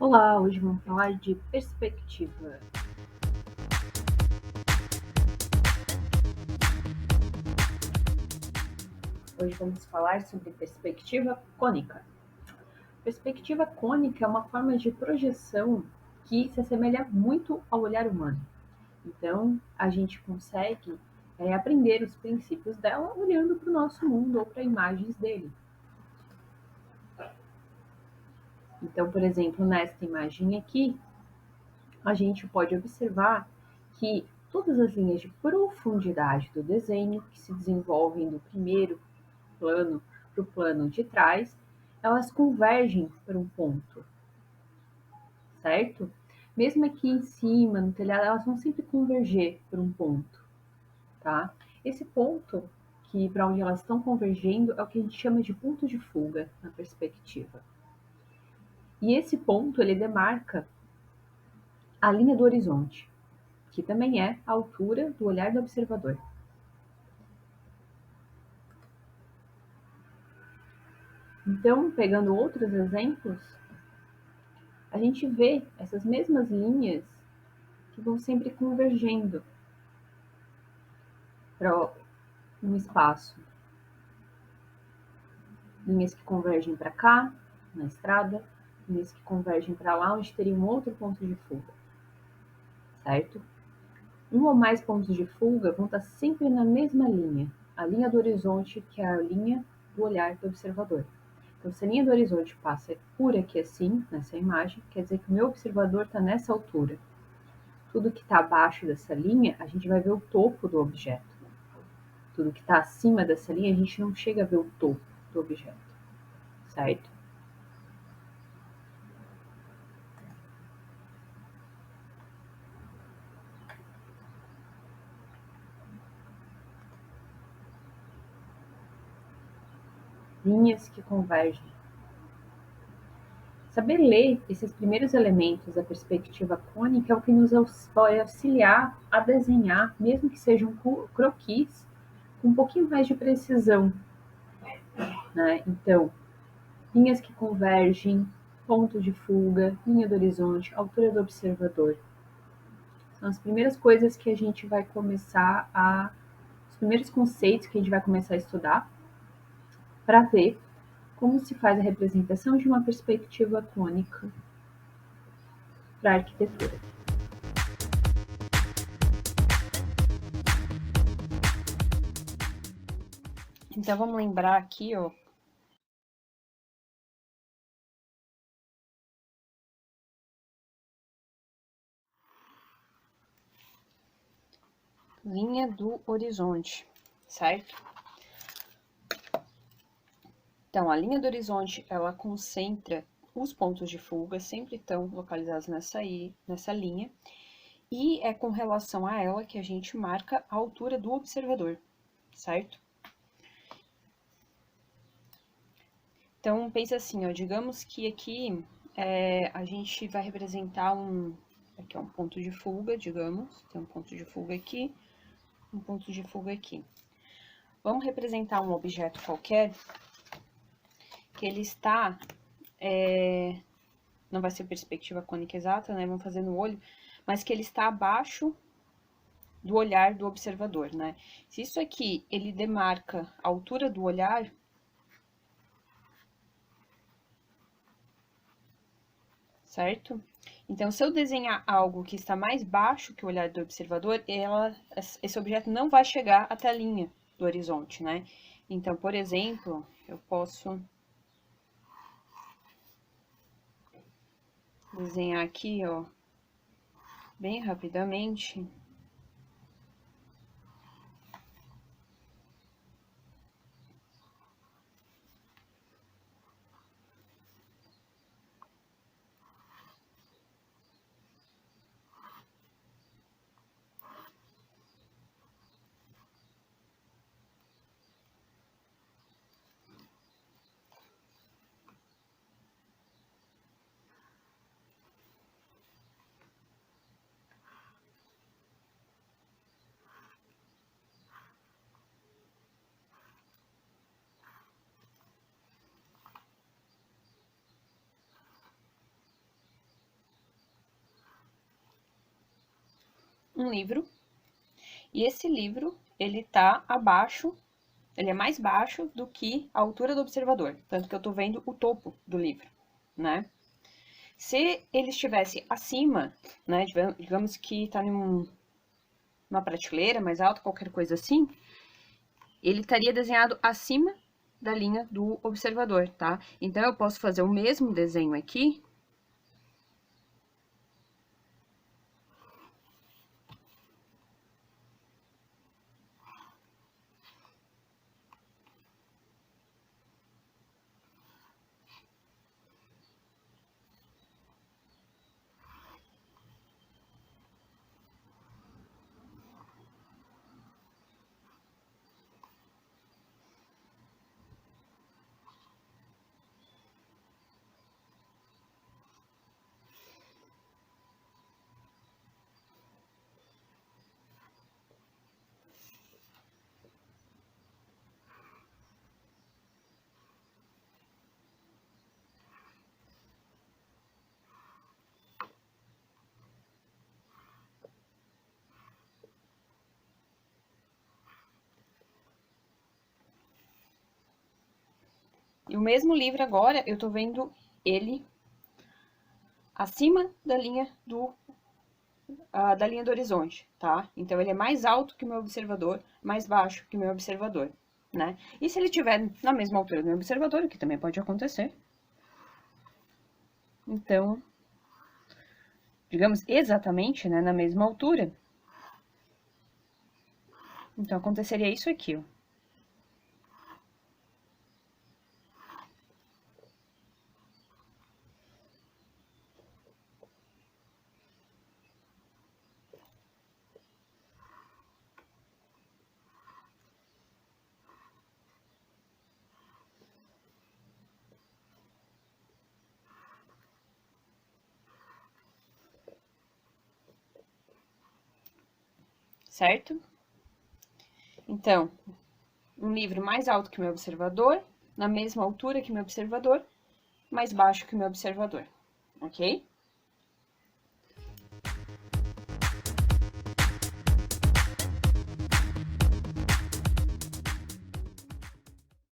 Olá, hoje vamos falar de perspectiva. Hoje vamos falar sobre perspectiva cônica. Perspectiva cônica é uma forma de projeção que se assemelha muito ao olhar humano. Então, a gente consegue aprender os princípios dela olhando para o nosso mundo ou para imagens dele. Então, por exemplo, nesta imagem aqui, a gente pode observar que todas as linhas de profundidade do desenho, que se desenvolvem do primeiro plano para o plano de trás, elas convergem para um ponto, certo? Mesmo aqui em cima, no telhado, elas vão sempre converger para um ponto, tá? Esse ponto, que para onde elas estão convergendo, é o que a gente chama de ponto de fuga na perspectiva. E esse ponto, ele demarca a linha do horizonte, que também é a altura do olhar do observador. Então, pegando outros exemplos, a gente vê essas mesmas linhas que vão sempre convergendo para um espaço. Linhas que convergem para cá, na estrada, linhas que convergem para lá, onde teria um outro ponto de fuga, certo? Um ou mais pontos de fuga vão estar sempre na mesma linha, a linha do horizonte, que é a linha do olhar do observador. Então, se a linha do horizonte passa por aqui assim, nessa imagem, quer dizer que o meu observador está nessa altura. Tudo que está abaixo dessa linha, a gente vai ver o topo do objeto. Tudo que está acima dessa linha, a gente não chega a ver o topo do objeto, certo? Linhas que convergem. Saber ler esses primeiros elementos da perspectiva cônica é o que nos vai auxiliar a desenhar, mesmo que sejam croquis, com um pouquinho mais de precisão, né? Então, linhas que convergem, ponto de fuga, linha do horizonte, altura do observador. São as primeiras coisas que a gente vai começar os primeiros conceitos que a gente vai começar a estudar para ver como se faz a representação de uma perspectiva cônica para a arquitetura. Então vamos lembrar aqui, ó, linha do horizonte, certo? Então, a linha do horizonte, ela concentra os pontos de fuga, sempre estão localizados nessa linha, e é com relação a ela que a gente marca a altura do observador, certo? Então, pensa assim, ó, digamos que aqui a gente vai representar aqui é um ponto de fuga, digamos, tem um ponto de fuga aqui, um ponto de fuga aqui. Vamos representar um objeto qualquer que ele está, não vai ser perspectiva cônica exata, né? Vamos fazer no olho, mas que ele está abaixo do olhar do observador, né? Se isso aqui ele demarca a altura do olhar, certo? Então, se eu desenhar algo que está mais baixo que o olhar do observador, esse objeto não vai chegar até a linha do horizonte, né? Então, por exemplo, eu posso desenhar aqui, ó, bem rapidamente. um livro, e esse livro, ele tá abaixo, ele é mais baixo do que a altura do observador, tanto que eu tô vendo o topo do livro, né? Se ele estivesse acima, né, digamos que tá numa prateleira mais alta, qualquer coisa assim, ele estaria desenhado acima da linha do observador, tá? Então, eu posso fazer o mesmo desenho aqui. E o mesmo livro agora, eu tô vendo ele acima da linha do horizonte, tá? Então, ele é mais alto que o meu observador, mais baixo que o meu observador, né? E se ele estiver na mesma altura do meu observador, o que também pode acontecer, então, digamos exatamente, né, na mesma altura, então aconteceria isso aqui, ó. Certo? Então, um livro mais alto que o meu observador, na mesma altura que o meu observador, mais baixo que o meu observador, ok?